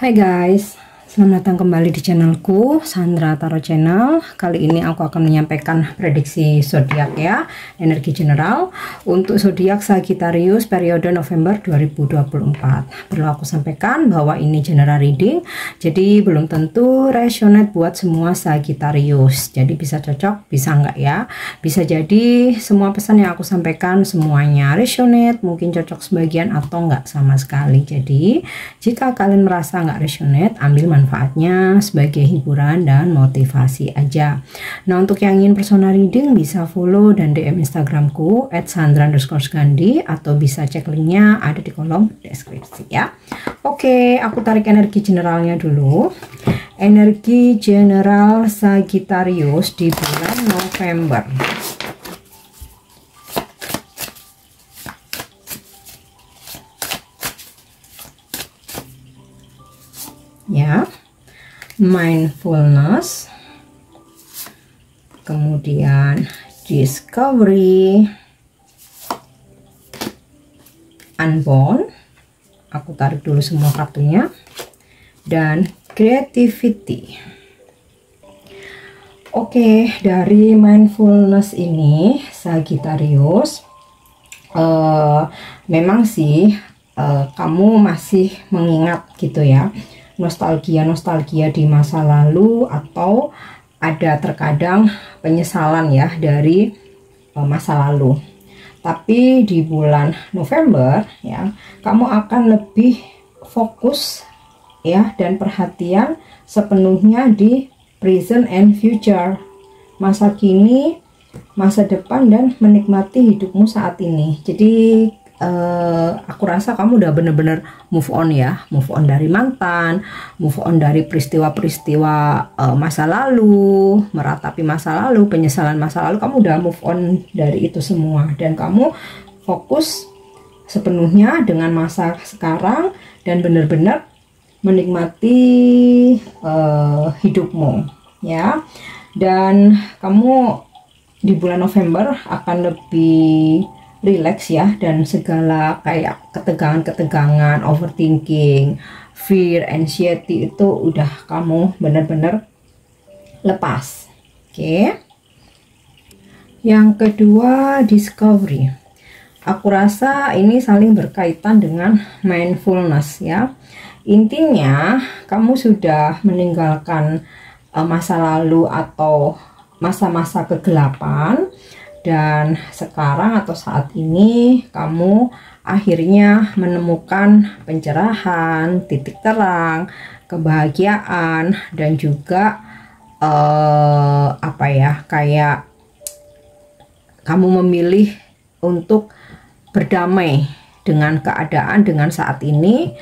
Hai guys, selamat datang kembali di channelku Sandra Tarot Channel. Kali ini aku akan menyampaikan prediksi zodiak ya, energi general untuk zodiak Sagittarius periode November 2024. Perlu aku sampaikan bahwa ini general reading, jadi belum tentu resonate buat semua Sagittarius. Jadi bisa cocok, bisa enggak ya. Bisa jadi semua pesan yang aku sampaikan semuanya resonate, mungkin cocok sebagian atau enggak sama sekali. Jadi jika kalian merasa nggak resonate, ambil manfaatnya sebagai hiburan dan motivasi aja. Nah, untuk yang ingin personal reading bisa follow dan DM Instagramku @sandra_gandhi atau bisa cek linknya ada di kolom deskripsi ya. Oke, aku tarik energi generalnya dulu. Energi general Sagittarius di bulan November. Ya, mindfulness, kemudian discovery, unbound, aku tarik dulu semua kartunya, dan creativity. Oke, dari mindfulness ini Sagittarius, memang sih kamu masih mengingat gitu ya, nostalgia di masa lalu, atau ada terkadang penyesalan ya dari masa lalu. Tapi di bulan November ya, kamu akan lebih fokus ya dan perhatian sepenuhnya di present and future, masa kini, masa depan, dan menikmati hidupmu saat ini. Jadi aku rasa kamu udah bener-bener move on ya, move on dari mantan, move on dari peristiwa-peristiwa masa lalu, meratapi masa lalu, penyesalan masa lalu. Kamu udah move on dari itu semua dan kamu fokus sepenuhnya dengan masa sekarang dan bener-bener menikmati hidupmu ya. Dan kamu di bulan November akan lebih relax ya, dan segala kayak ketegangan, overthinking, fear, anxiety itu udah kamu bener-bener lepas. Oke. Yang kedua, discovery. Aku rasa ini saling berkaitan dengan mindfulness ya. Intinya kamu sudah meninggalkan masa lalu atau masa-masa kegelapan, dan sekarang atau saat ini kamu akhirnya menemukan pencerahan, titik terang, kebahagiaan, dan juga apa ya, kayak kamu memilih untuk berdamai dengan keadaan, dengan saat ini,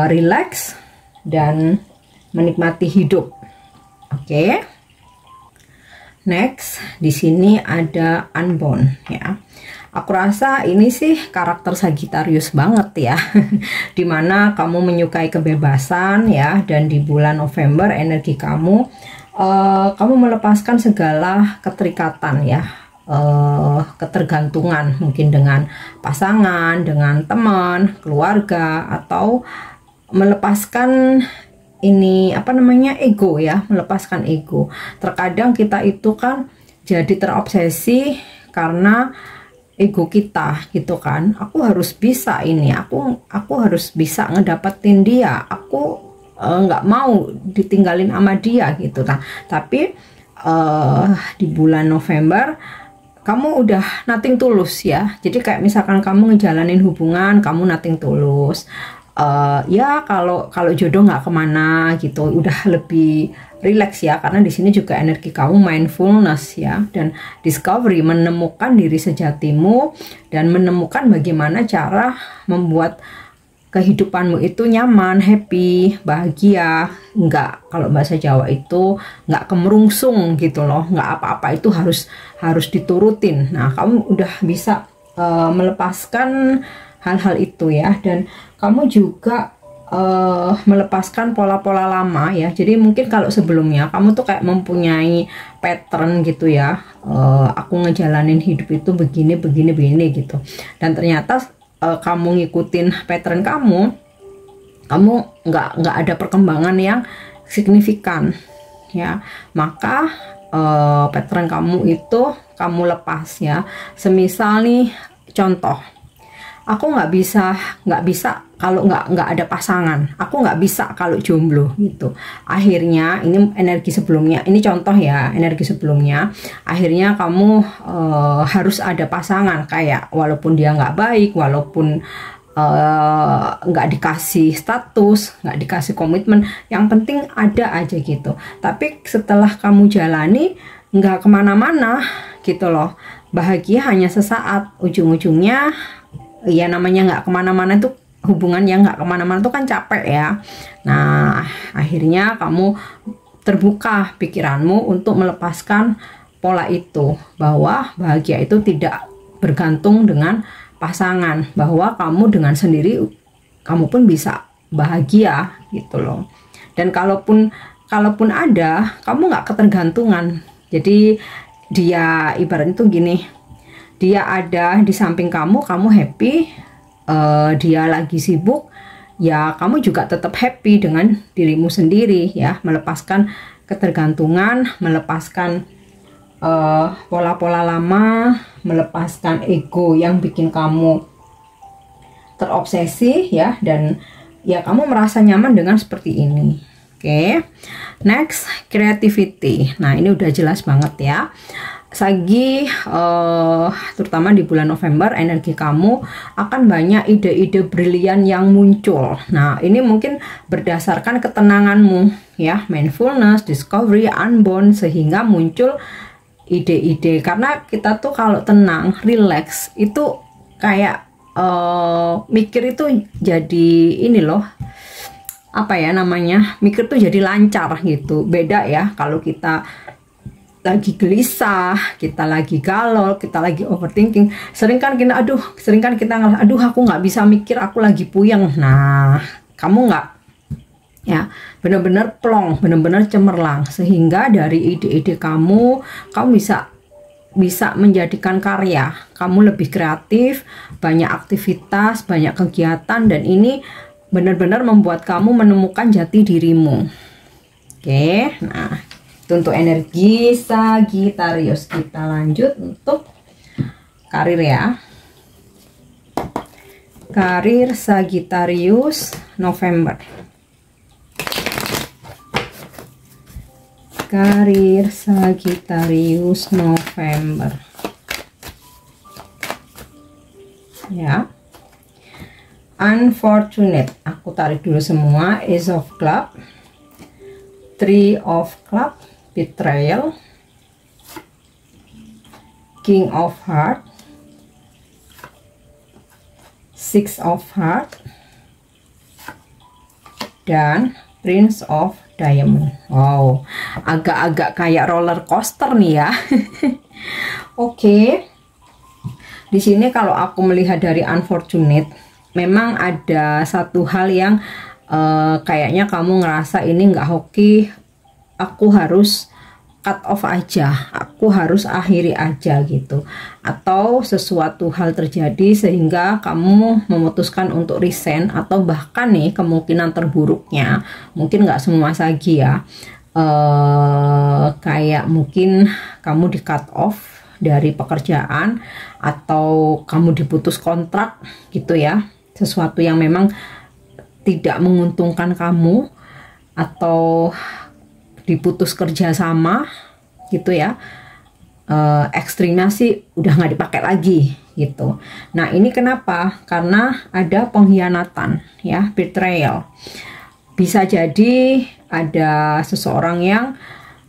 relax dan menikmati hidup. Oke. Next, di sini ada unbound ya. Aku rasa ini sih karakter Sagittarius banget ya. Dimana kamu menyukai kebebasan ya, dan di bulan November energi kamu melepaskan segala keterikatan ya, ketergantungan mungkin dengan pasangan, dengan teman, keluarga, atau melepaskan ini apa namanya, ego ya, melepaskan ego. Terkadang kita itu kan jadi terobsesi karena ego kita gitu kan. Aku harus bisa ini, aku harus bisa ngedapetin dia, aku nggak mau ditinggalin sama dia gitu. Nah, tapi di bulan November kamu udah nothing tulus ya. Jadi kayak misalkan kamu ngejalanin hubungan, kamu nothing tulus. Ya kalau jodoh nggak kemana gitu, udah lebih relax ya, karena di sini juga energi kamu mindfulness ya, dan discovery, menemukan diri sejatimu dan menemukan bagaimana cara membuat kehidupanmu itu nyaman, happy, bahagia, nggak, kalau bahasa Jawa itu nggak kemerungsung gitu loh, nggak apa-apa itu harus diturutin. Nah, kamu udah bisa melepaskan hal-hal itu ya, dan kamu juga melepaskan pola-pola lama ya. Jadi mungkin kalau sebelumnya kamu tuh kayak mempunyai pattern gitu ya, aku ngejalanin hidup itu begini gitu, dan ternyata kamu ngikutin pattern kamu, kamu nggak ada perkembangan yang signifikan ya, maka pattern kamu itu kamu lepas ya. Semisal nih contoh, aku nggak bisa kalau nggak ada pasangan, aku nggak bisa kalau jomblo gitu. Akhirnya ini energi sebelumnya, ini contoh ya, energi sebelumnya akhirnya kamu harus ada pasangan, kayak walaupun dia nggak baik, walaupun nggak dikasih status, nggak dikasih komitmen, yang penting ada aja gitu. Tapi setelah kamu jalani nggak kemana-mana gitu loh, bahagia hanya sesaat, ujung-ujungnya ya namanya nggak kemana-mana itu, hubungan yang nggak kemana-mana itu kan capek ya. Nah akhirnya kamu terbuka pikiranmu untuk melepaskan pola itu, bahwa bahagia itu tidak bergantung dengan pasangan, bahwa kamu dengan sendiri kamu pun bisa bahagia gitu loh. Dan kalaupun ada, kamu nggak ketergantungan. Jadi dia ibaratnya tuh gini, dia ada di samping kamu happy, dia lagi sibuk ya kamu juga tetap happy dengan dirimu sendiri ya, melepaskan ketergantungan, melepaskan pola-pola lama, melepaskan ego yang bikin kamu terobsesi ya, dan ya kamu merasa nyaman dengan seperti ini. Oke, next, creativity. Nah ini udah jelas banget ya, Sagi, terutama di bulan November energi kamu akan banyak ide-ide brilian yang muncul. Nah ini mungkin berdasarkan ketenanganmu ya, mindfulness, discovery, unbound, sehingga muncul ide-ide. Karena kita tuh kalau tenang, relax, itu kayak mikir itu jadi ini loh, apa ya namanya, mikir tuh jadi lancar gitu. Beda ya kalau kita lagi gelisah, kita lagi galau, kita lagi overthinking, sering kan kita ngerasa, aduh aku nggak bisa mikir, aku lagi puyeng. Nah kamu nggak ya, benar-benar plong, benar-benar cemerlang, sehingga dari ide-ide kamu bisa menjadikan karya. Kamu lebih kreatif, banyak aktivitas, banyak kegiatan, dan ini benar-benar membuat kamu menemukan jati dirimu. Oke, nah itu untuk energi Sagittarius. Kita lanjut untuk karir ya. Karir Sagittarius November. Karir Sagittarius November ya. Unfortunate, aku tarik dulu semua. Ace of Club, Three of Club, Betrayal, King of Heart, Six of Heart, dan Prince of Diamond. Wow, agak-agak kayak roller coaster nih ya. Oke. Di sini kalau aku melihat dari unfortunate, memang ada satu hal yang kayaknya kamu ngerasa ini nggak hoki, aku harus cut off aja, aku harus akhiri aja gitu. Atau sesuatu hal terjadi sehingga kamu memutuskan untuk resign, atau bahkan nih kemungkinan terburuknya, mungkin nggak semua Sagi ya, kayak mungkin kamu di cut off dari pekerjaan, atau kamu diputus kontrak gitu ya, sesuatu yang memang tidak menguntungkan kamu, atau diputus kerjasama gitu ya. Ekstrimnya sih udah nggak dipakai lagi gitu. Nah ini kenapa? Karena ada pengkhianatan ya, betrayal. Bisa jadi ada seseorang yang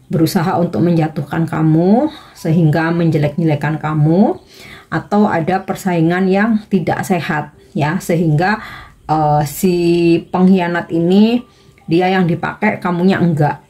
berusaha untuk menjatuhkan kamu sehingga menjelek-jelekan kamu, atau ada persaingan yang tidak sehat ya, sehingga si pengkhianat ini dia yang dipakai, kamunya enggak.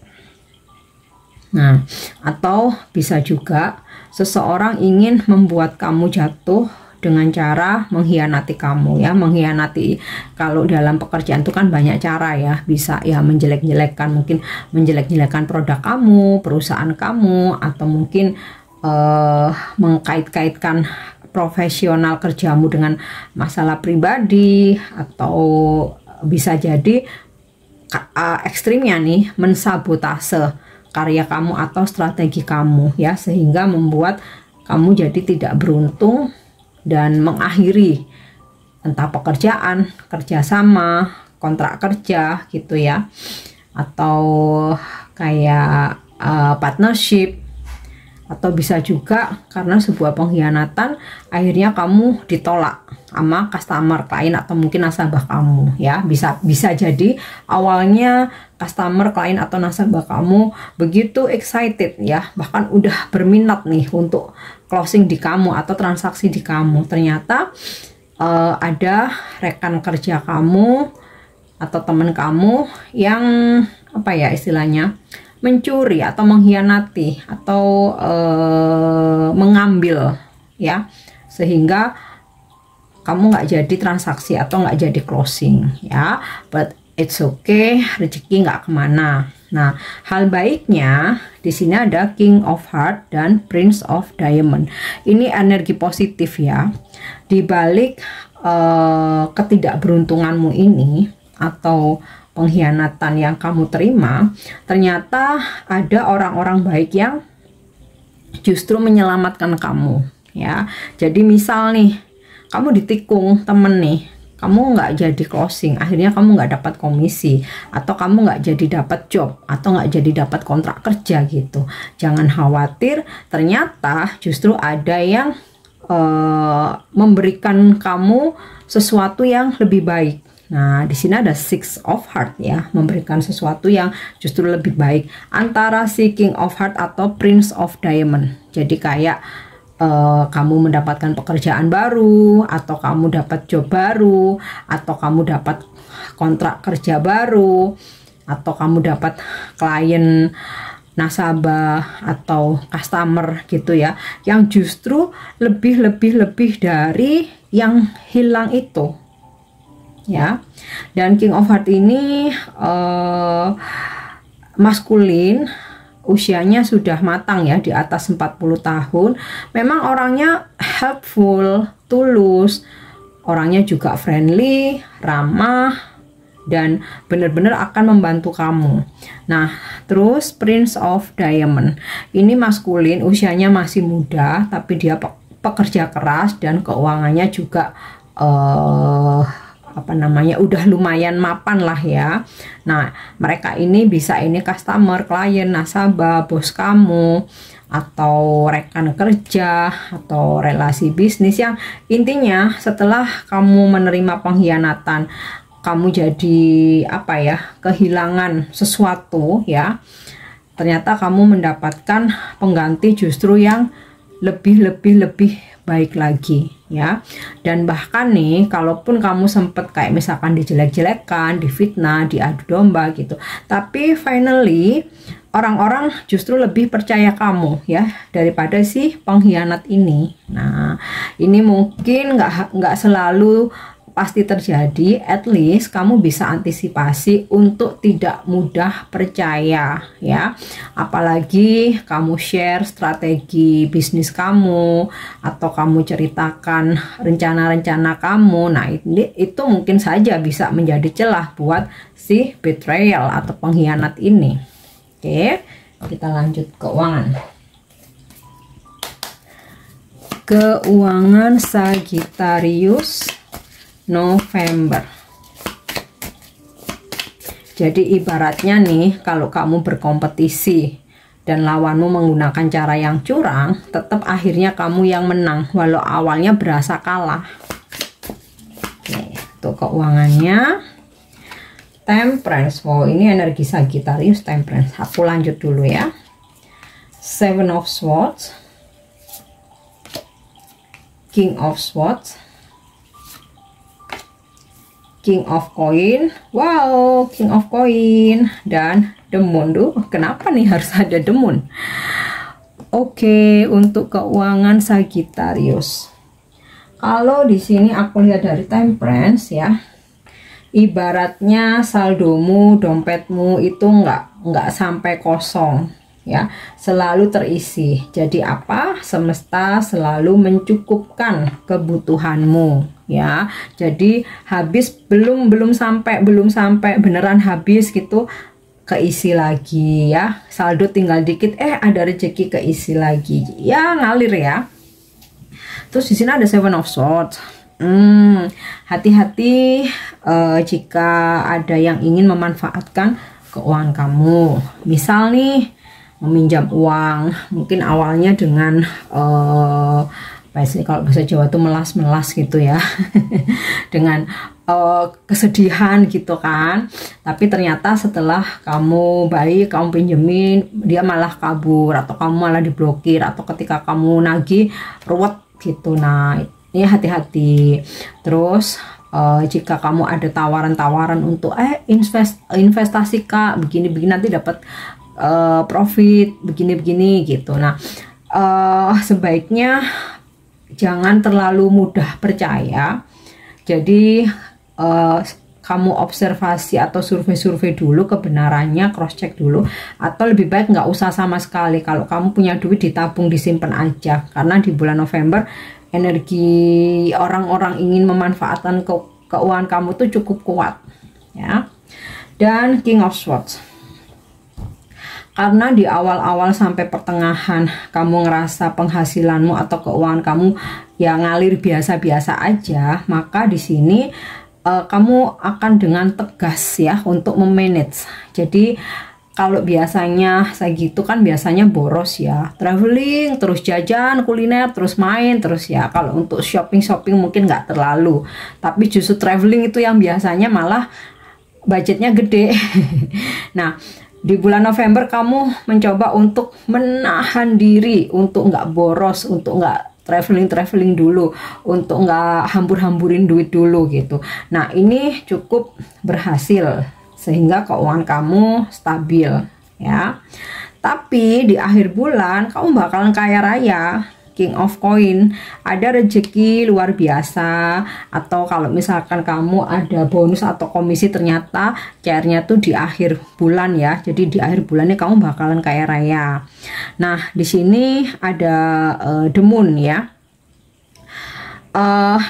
Nah, atau bisa juga seseorang ingin membuat kamu jatuh dengan cara mengkhianati kamu ya. Mengkhianati kalau dalam pekerjaan itu kan banyak cara ya, bisa ya menjelek-jelekan, mungkin menjelek-jelekan produk kamu, perusahaan kamu, atau mungkin mengkait-kaitkan profesional kerjamu dengan masalah pribadi, atau bisa jadi ekstrimnya nih mensabotase karya kamu atau strategi kamu ya, sehingga membuat kamu jadi tidak beruntung dan mengakhiri entah pekerjaan, kerjasama, kontrak kerja gitu ya, atau kayak partnership, atau bisa juga karena sebuah pengkhianatan akhirnya kamu ditolak sama customer, klien, atau mungkin nasabah kamu ya. Bisa jadi awalnya customer, klien, atau nasabah kamu begitu excited ya, bahkan udah berminat nih untuk closing di kamu atau transaksi di kamu. Ternyata ada rekan kerja kamu atau teman kamu yang apa ya istilahnya, mencuri atau mengkhianati atau mengambil ya, sehingga kamu nggak jadi transaksi atau nggak jadi closing ya. But it's okay, rezeki nggak kemana. Nah, hal baiknya di sini ada King of Heart dan Prince of Diamond. Ini energi positif ya. Di balik ketidakberuntunganmu ini atau pengkhianatan yang kamu terima, ternyata ada orang-orang baik yang justru menyelamatkan kamu ya. Jadi misal nih, kamu ditikung temen nih, kamu nggak jadi closing, akhirnya kamu nggak dapat komisi, atau kamu nggak jadi dapat job, atau nggak jadi dapat kontrak kerja gitu. Jangan khawatir, ternyata justru ada yang memberikan kamu sesuatu yang lebih baik. Nah, di sini ada Six of Heart ya, memberikan sesuatu yang justru lebih baik antara si King of Heart atau Prince of Diamond. Jadi kayak kamu mendapatkan pekerjaan baru, atau kamu dapat job baru, atau kamu dapat kontrak kerja baru, atau kamu dapat klien, nasabah, atau customer gitu ya, yang justru lebih dari yang hilang itu ya. Dan King of Heart ini maskulin, usianya sudah matang ya, di atas 40 tahun. Memang orangnya helpful, tulus, orangnya juga friendly, ramah, dan benar-benar akan membantu kamu. Nah, terus Prince of Diamond ini maskulin, usianya masih muda, tapi dia pekerja keras dan keuangannya juga apa namanya, udah lumayan mapan lah ya. Nah, mereka ini bisa ini customer, klien, nasabah, bos kamu, atau rekan kerja, atau relasi bisnis, yang intinya setelah kamu menerima pengkhianatan, kamu jadi apa ya, kehilangan sesuatu ya, ternyata kamu mendapatkan pengganti justru yang lebih baik lagi ya. Dan bahkan nih, kalaupun kamu sempet kayak misalkan dijelek-jelekan, difitnah, diadu domba gitu, tapi finally orang-orang justru lebih percaya kamu ya daripada si pengkhianat ini. Nah, ini mungkin nggak selalu pasti terjadi, at least kamu bisa antisipasi untuk tidak mudah percaya ya. Apalagi kamu share strategi bisnis kamu, atau kamu ceritakan rencana-rencana kamu. Nah, itu mungkin saja bisa menjadi celah buat si betrayal atau pengkhianat ini. Oke, kita lanjut keuangan. Keuangan Sagittarius November. Jadi ibaratnya nih, kalau kamu berkompetisi dan lawanmu menggunakan cara yang curang, tetap akhirnya kamu yang menang walau awalnya berasa kalah. Oke, untuk keuangannya Temperance. Wow, ini energi Sagittarius Temperance. Aku lanjut dulu ya. Seven of Swords, King of Swords, King of Coin. Wow, King of Coin dan The Moon. Kenapa nih harus ada The Moon? Oke, untuk keuangan Sagittarius. Kalau di sini aku lihat dari Temperance ya, ibaratnya saldomu, dompetmu itu nggak sampai kosong ya, selalu terisi. Jadi apa? Semesta selalu mencukupkan kebutuhanmu ya. Jadi habis belum sampai beneran habis gitu, keisi lagi ya. Saldo tinggal dikit, ada rezeki keisi lagi. Ya ngalir ya. Terus di sini ada Seven of Swords. Hati-hati jika ada yang ingin memanfaatkan keuangan kamu. Misal nih meminjam uang, mungkin awalnya dengan kalau bahasa Jawa tuh melas-melas gitu ya. Dengan kesedihan gitu kan, tapi ternyata setelah kamu baik, kamu pinjemin, dia malah kabur atau kamu malah diblokir, atau ketika kamu nagih ruwet gitu. Nah ini hati-hati. Terus jika kamu ada tawaran-tawaran untuk investasi kak, begini-begini nanti dapat profit begini-begini gitu. Nah sebaiknya jangan terlalu mudah percaya. Jadi kamu observasi atau survei dulu kebenarannya, cross check dulu, atau lebih baik nggak usah sama sekali. Kalau kamu punya duit ditabung, disimpan aja, karena di bulan November energi orang-orang ingin memanfaatkan keuangan kamu tuh cukup kuat ya. Dan King of Swords, karena di awal-awal sampai pertengahan kamu ngerasa penghasilanmu atau keuangan kamu ya ngalir biasa-biasa aja, maka di sini kamu akan dengan tegas ya untuk memanage. Jadi kalau biasanya saya gitu kan biasanya boros ya, traveling, terus jajan, kuliner, terus main, terus ya. Kalau untuk shopping mungkin nggak terlalu, tapi justru traveling itu yang biasanya malah budgetnya gede. Nah di bulan November kamu mencoba untuk menahan diri, untuk nggak boros, untuk nggak traveling dulu, untuk nggak hambur-hamburin duit dulu gitu. Nah ini cukup berhasil sehingga keuangan kamu stabil ya. Tapi di akhir bulan kamu bakalan kaya raya. King of Coin, ada rezeki luar biasa, atau kalau misalkan kamu ada bonus atau komisi ternyata cairnya tuh di akhir bulan ya. Jadi di akhir bulannya kamu bakalan kaya raya. Nah di sini ada The Moon ya.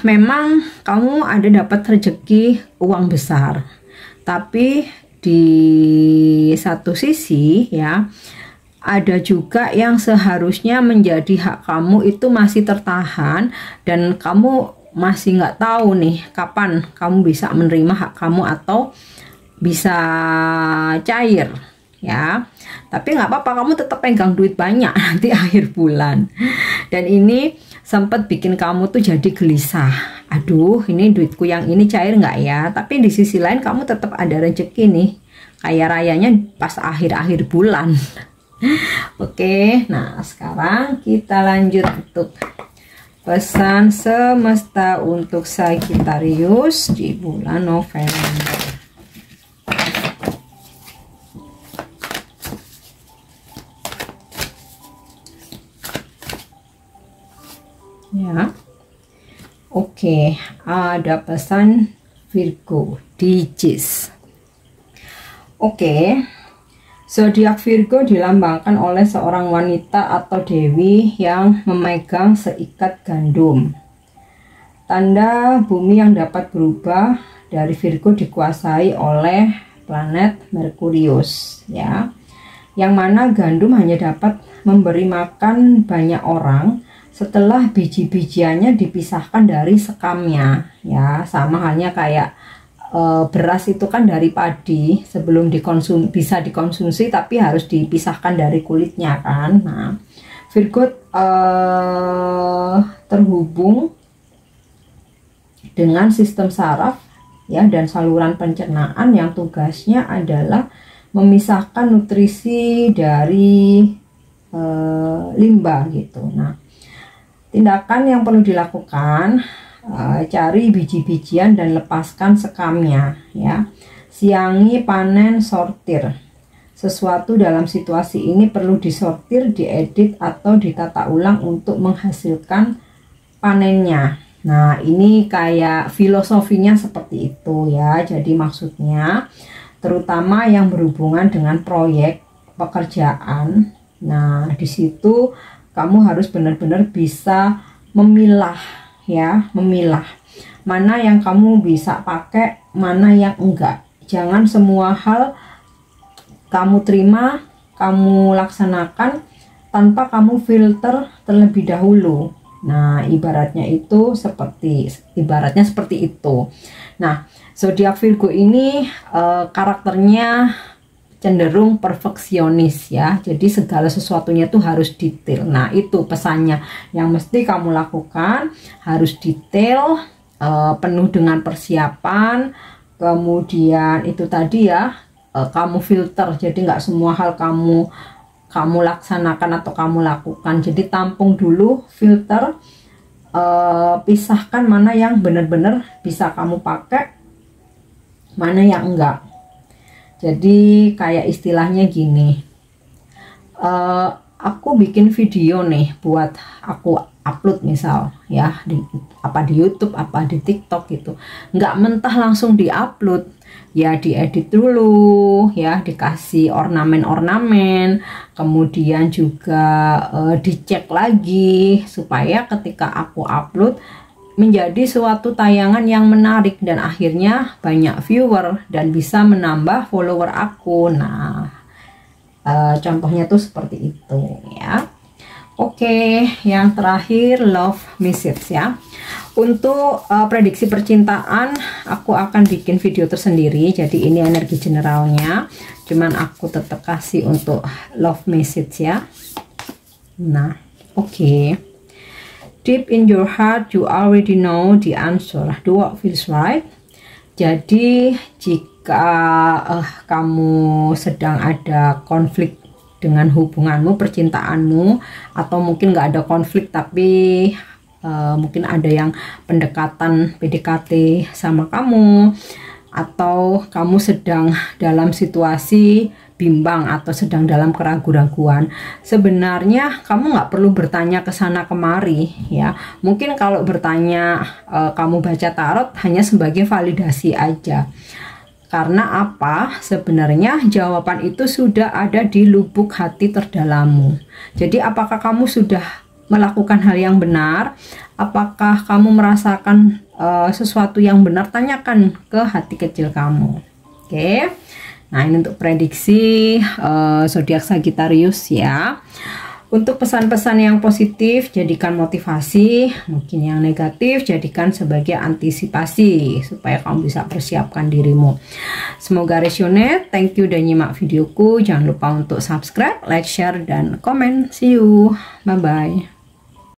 Memang kamu ada dapat rezeki uang besar, tapi di satu sisi ya ada juga yang seharusnya menjadi hak kamu itu masih tertahan, dan kamu masih nggak tahu nih kapan kamu bisa menerima hak kamu atau bisa cair ya. Tapi nggak apa-apa, kamu tetap pegang duit banyak nanti akhir bulan. Dan ini sempat bikin kamu tuh jadi gelisah, aduh ini duitku yang ini cair nggak ya. Tapi di sisi lain kamu tetap ada rezeki nih, kaya rayanya pas akhir-akhir bulan. Oke, nah sekarang kita lanjut untuk pesan semesta untuk Sagittarius di bulan November. Ya, oke, ada pesan Virgo di Jis. Oke. Zodiak Virgo dilambangkan oleh seorang wanita atau dewi yang memegang seikat gandum. Tanda bumi yang dapat berubah dari Virgo dikuasai oleh planet Merkurius ya. Yang mana gandum hanya dapat memberi makan banyak orang setelah biji-bijiannya dipisahkan dari sekamnya ya. Sama halnya kayak beras itu kan dari padi, sebelum bisa dikonsumsi tapi harus dipisahkan dari kulitnya kan. Nah Virgo terhubung dengan sistem saraf ya dan saluran pencernaan yang tugasnya adalah memisahkan nutrisi dari limbah gitu. Nah tindakan yang perlu dilakukan, cari biji-bijian dan lepaskan sekamnya ya. Siangi, panen, sortir. Sesuatu dalam situasi ini perlu disortir, diedit atau ditata ulang untuk menghasilkan panennya. Nah ini kayak filosofinya seperti itu ya. Jadi maksudnya terutama yang berhubungan dengan proyek pekerjaan. Nah di situ kamu harus benar-benar bisa memilah ya, memilah mana yang kamu bisa pakai, mana yang enggak. Jangan semua hal kamu terima, kamu laksanakan tanpa kamu filter terlebih dahulu. Nah, ibaratnya seperti itu. Nah, zodiak Virgo ini karakternya cenderung perfeksionis ya. Jadi segala sesuatunya tuh harus detail. Nah, itu pesannya yang mesti kamu lakukan, harus detail, penuh dengan persiapan. Kemudian itu tadi ya, kamu filter. Jadi nggak semua hal kamu laksanakan atau kamu lakukan. Jadi tampung dulu, filter, pisahkan mana yang benar-benar bisa kamu pakai, mana yang enggak. Jadi kayak istilahnya gini, aku bikin video nih buat aku upload misal ya, di YouTube, apa di TikTok gitu, nggak mentah langsung diupload ya, diedit dulu ya, dikasih ornamen-ornamen, kemudian juga dicek lagi supaya ketika aku upload menjadi suatu tayangan yang menarik dan akhirnya banyak viewer dan bisa menambah follower aku. Nah, contohnya tuh seperti itu ya. Oke, yang terakhir love message ya. Untuk prediksi percintaan aku akan bikin video tersendiri, jadi ini energi generalnya, cuman aku tetap kasih untuk love message ya. Nah, oke. Deep in your heart you already know the answer, do what feels right. Jadi jika kamu sedang ada konflik dengan hubunganmu, percintaanmu, atau mungkin nggak ada konflik tapi mungkin ada yang pendekatan PDKT sama kamu, atau kamu sedang dalam situasi bimbang atau sedang dalam keraguan-raguan, sebenarnya kamu nggak perlu bertanya ke sana kemari ya. Mungkin kalau bertanya kamu baca tarot hanya sebagai validasi aja. Karena apa? Sebenarnya jawaban itu sudah ada di lubuk hati terdalammu. Jadi apakah kamu sudah melakukan hal yang benar? Apakah kamu merasakan sesuatu yang benar? Tanyakan ke hati kecil kamu. Oke. Nah, ini untuk prediksi zodiak Sagittarius ya. Untuk pesan-pesan yang positif jadikan motivasi, mungkin yang negatif jadikan sebagai antisipasi supaya kamu bisa persiapkan dirimu. Semoga resonate. Thank you udah nyimak videoku. Jangan lupa untuk subscribe, like, share, dan komen. See you. Bye bye.